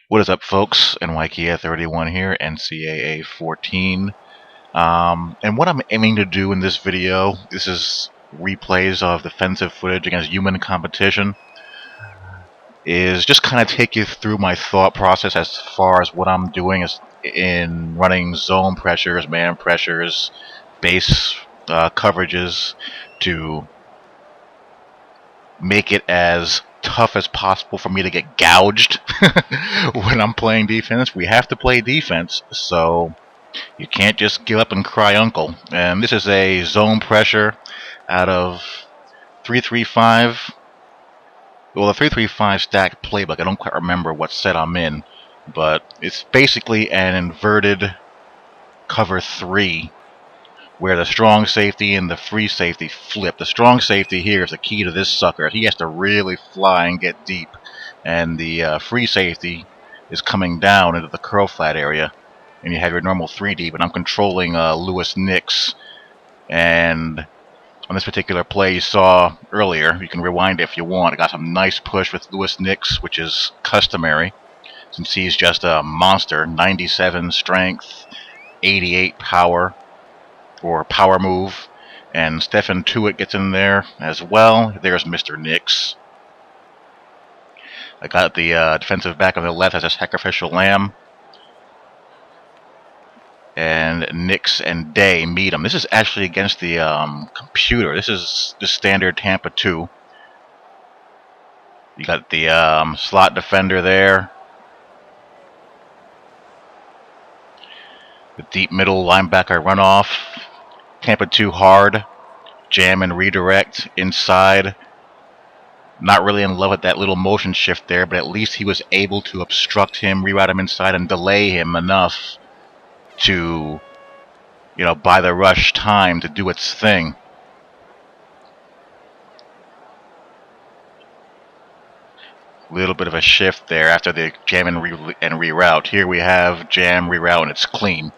What is up, folks? NYKia31 here, NCAA 14. And what I'm aiming to do in this video, this is replays of defensive footage against human competition, is just kind of take you through my thought process as far as what I'm doing is in running zone pressures, man pressures, base coverages to make it as tough as possible for me to get gouged when I'm playing defense. We have to play defense, so you can't just give up and cry uncle. And this is a zone pressure out of 335. Well, the 335 stacked playbook, I don't quite remember what set I'm in, but it's basically an inverted cover 3 where the strong safety and the free safety flip. The strong safety here is the key to this sucker. He has to really fly and get deep. And the free safety is coming down into the curl flat area. And you have your normal 3D, but I'm controlling Lewis Nix. And on this particular play you saw earlier, you can rewind it if you want. I got some nice push with Lewis Nix, which is customary, since he's just a monster. 97 strength, 88 power, or power move, and Stefan Tuitt gets in there as well. There's Mr. Nix. I got the defensive back on the left as a sacrificial lamb, and Nix and Day meet him. This is actually against the computer. This is the standard Tampa 2. You got the slot defender there, the deep middle linebacker runoff. Tampa 2 hard, jam and redirect inside. Not really in love with that little motion shift there, but at least he was able to obstruct him, reroute him inside, and delay him enough to, buy the rush time to do its thing. Little bit of a shift there after the jam and reroute. Here we have jam, reroute, and it's clean.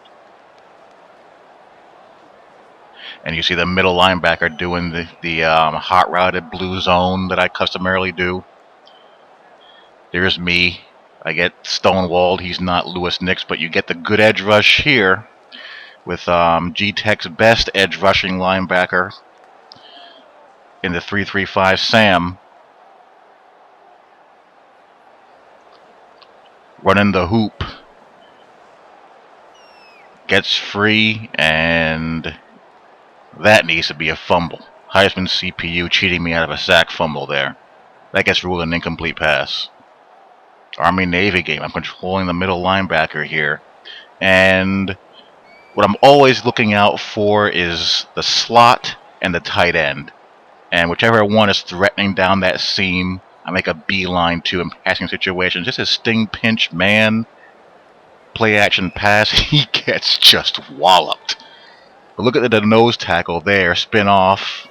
And you see the middle linebacker doing the hot routed blue zone that I customarily do. There's me. I get stonewalled. He's not Lewis Nix, but you get the good edge rush here with G-Tech's best edge rushing linebacker in the 335 Sam running the hoop. Gets free, and that needs to be a fumble. Heisman CPU cheating me out of a sack fumble there. That gets ruled an incomplete pass. Army-Navy game. I'm controlling the middle linebacker here. And what I'm always looking out for is the slot and the tight end. And whichever one is threatening down that seam, I make a beeline to in passing situations. This is sting pinch man. Play action pass. He gets just walloped. But look at the nose tackle there. Spin off.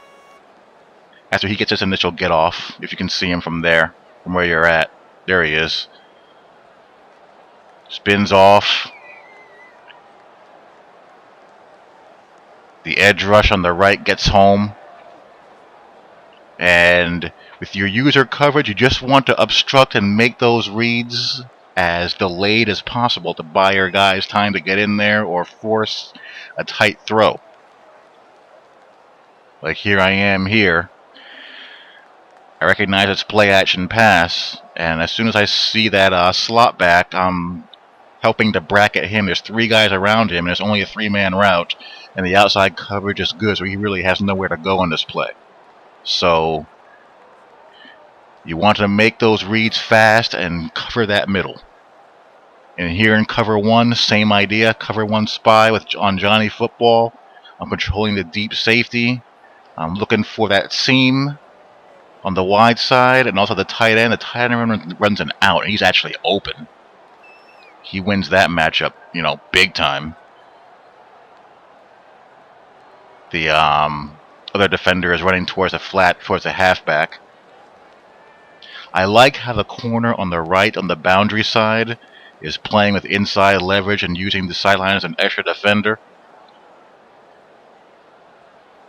After he gets his initial get off. If you can see him from there. From where you're at. There he is. Spins off. The edge rush on the right gets home. And with your user coverage, you just want to obstruct and make those reads as delayed as possible to buy your guys time to get in there or force a tight throw. Like here I am here. I recognize it's play action pass, and as soon as I see that slot back, I'm helping to bracket him. There's 3 guys around him, and it's only a 3-man route, and the outside coverage is good, so he really has nowhere to go in this play. So you want to make those reads fast and cover that middle. And here in cover 1, same idea. Cover 1 spy on Johnny Football. I'm controlling the deep safety. I'm looking for that seam on the wide side and also the tight end. The tight end runs an out, and he's actually open. He wins that matchup, big time. The other defender is running towards the halfback. I like how the corner on the right on the boundary side is playing with inside leverage and using the sideline as an extra defender.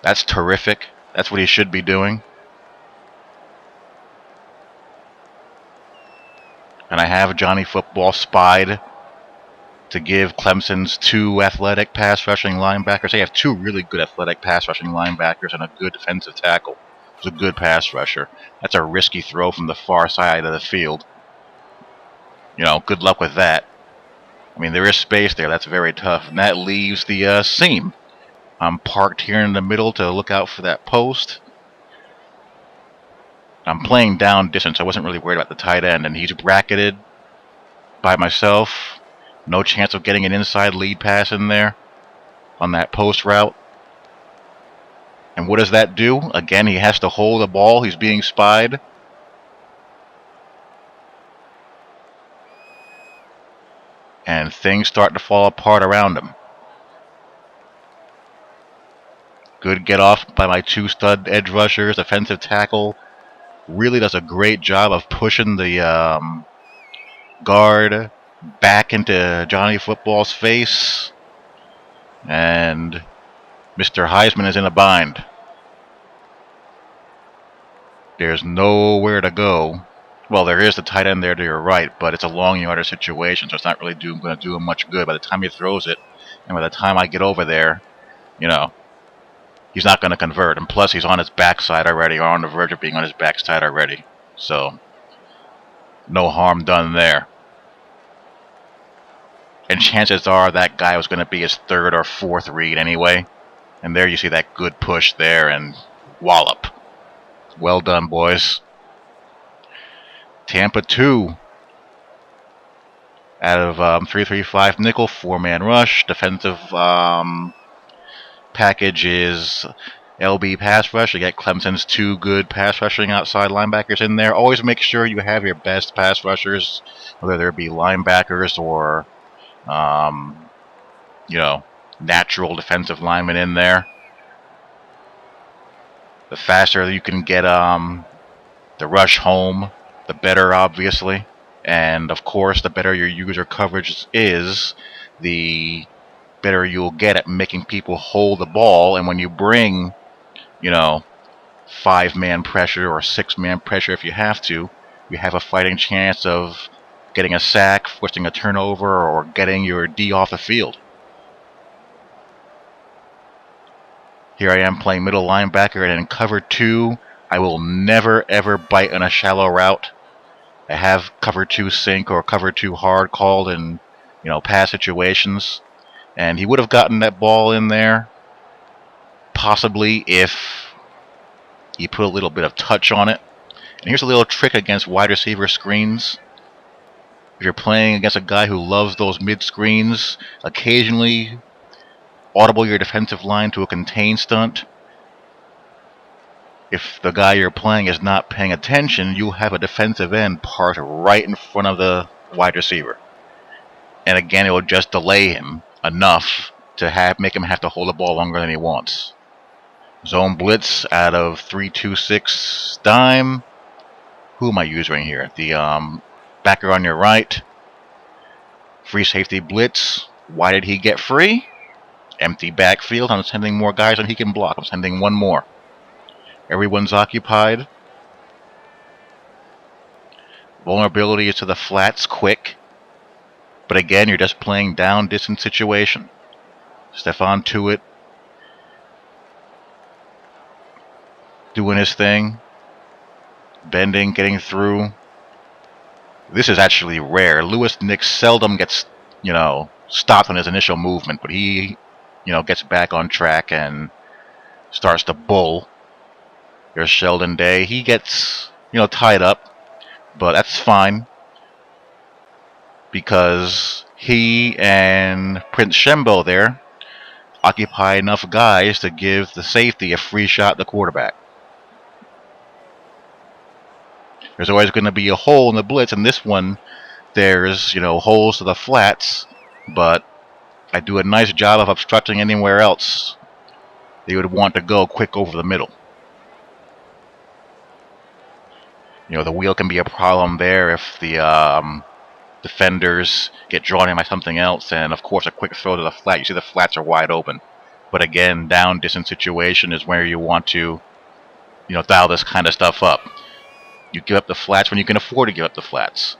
That's terrific. That's what he should be doing. And I have Johnny Football spied to give Clemson's 2 athletic pass rushing linebackers. They have 2 really good athletic pass rushing linebackers and a good defensive tackle. It's a good pass rusher. That's a risky throw from the far side of the field. Good luck with that. I mean, there is space there. That's very tough. And that leaves the seam. I'm parked here in the middle to look out for that post. I'm playing down distance. I wasn't really worried about the tight end. And he's bracketed by myself. No chance of getting an inside lead pass in there on that post route. And what does that do? Again, he has to hold the ball. He's being spied. And things start to fall apart around him. Good get off by my 2 stud edge rushers. Offensive tackle really does a great job of pushing the guard back into Johnny Football's face. And Mr. Heisman is in a bind. There's nowhere to go. Well, there is the tight end there to your right, but it's a long yarder situation, so it's not really going to do him much good. By the time he throws it, and by the time I get over there, he's not going to convert. And plus, he's on his backside already, or on the verge of being on his backside already. So, no harm done there. And chances are that guy was going to be his 3rd or 4th read anyway. And there you see that good push there and wallop. Well done, boys. Tampa 2. Out of 3-3-5 nickel, 4-man rush. Defensive package is LB pass rush. You get Clemson's 2 good pass rushing outside linebackers in there. Always make sure you have your best pass rushers, whether it be linebackers or natural defensive linemen in there. The faster you can get the rush home, the better, obviously. And, of course, the better your user coverage is, the better you'll get at making people hold the ball. And when you bring, 5-man pressure or 6-man pressure if you have to, you have a fighting chance of getting a sack, forcing a turnover, or getting your D off the field. Here I am playing middle linebacker, and in cover 2, I will never ever bite on a shallow route. I have cover 2 sink or cover 2 hard called in, pass situations. And he would have gotten that ball in there, possibly if he put a little bit of touch on it. And here's a little trick against wide receiver screens. If you're playing against a guy who loves those mid screens, occasionally audible your defensive line to a contain stunt. If the guy you're playing is not paying attention, you'll have a defensive end parked right in front of the wide receiver. And again, it will just delay him enough to make him have to hold the ball longer than he wants. Zone blitz out of 3-2-6 dime. Who am I using here? The backer on your right. Free safety blitz. Why did he get free? Empty backfield. I'm sending more guys than he can block. I'm sending one more. Everyone's occupied. Vulnerability is to the flats quick. But again, you're just playing down distance situation. Stephon Tuitt doing his thing. Bending, getting through. This is actually rare. Lewis Nix seldom gets, stopped on his initial movement, but he, gets back on track and starts to bull. There's Sheldon Day. He gets, tied up, but that's fine because he and Prince Shembo there occupy enough guys to give the safety a free shot at the quarterback. There's always going to be a hole in the blitz, and this one, there's, holes to the flats, but I do a nice job of obstructing anywhere else they would want to go quick over the middle. The wheel can be a problem there if the defenders get drawn in by something else, and of course a quick throw to the flat. You see the flats are wide open. But again, down distance situation is where you want to, dial this kind of stuff up. You give up the flats when you can afford to give up the flats.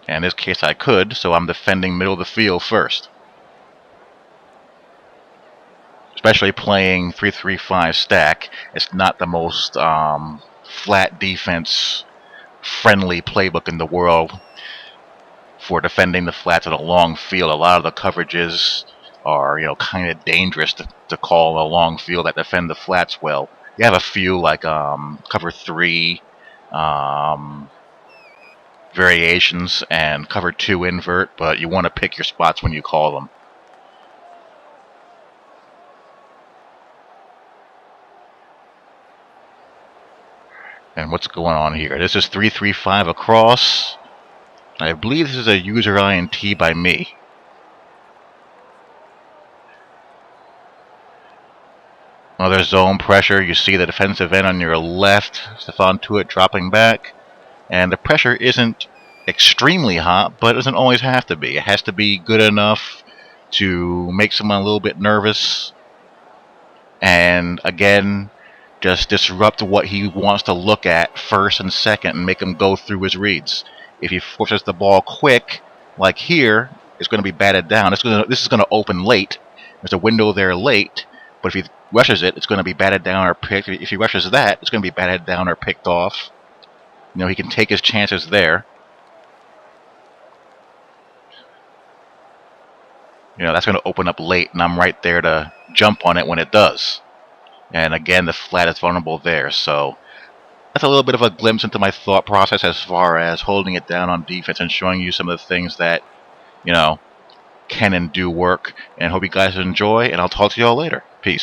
And in this case I could, so I'm defending middle of the field first. Especially playing 3-3-5 stack, it's not the most flat defense friendly playbook in the world for defending the flats in a long field. A lot of the coverages are, kind of dangerous to call a long field that defend the flats well. You have a few like cover 3 variations and cover 2 invert, but you want to pick your spots when you call them. And what's going on here? This is 3-3-5 across. I believe this is a user INT by me. Another zone pressure. You see the defensive end on your left. Stephon Tuitt dropping back. And the pressure isn't extremely hot, but it doesn't always have to be. It has to be good enough to make someone a little bit nervous. And again, just disrupt what he wants to look at first and second and make him go through his reads. If he forces the ball quick, like here, it's going to be batted down. This is going to open late. There's a window there late, but if he rushes it, it's going to be batted down or picked. If he rushes that, it's going to be batted down or picked off. He can take his chances there. That's going to open up late, and I'm right there to jump on it when it does. And again, the flat is vulnerable there, so that's a little bit of a glimpse into my thought process as far as holding it down on defense and showing you some of the things that, can and do work. And hope you guys enjoy, and I'll talk to you all later. Peace.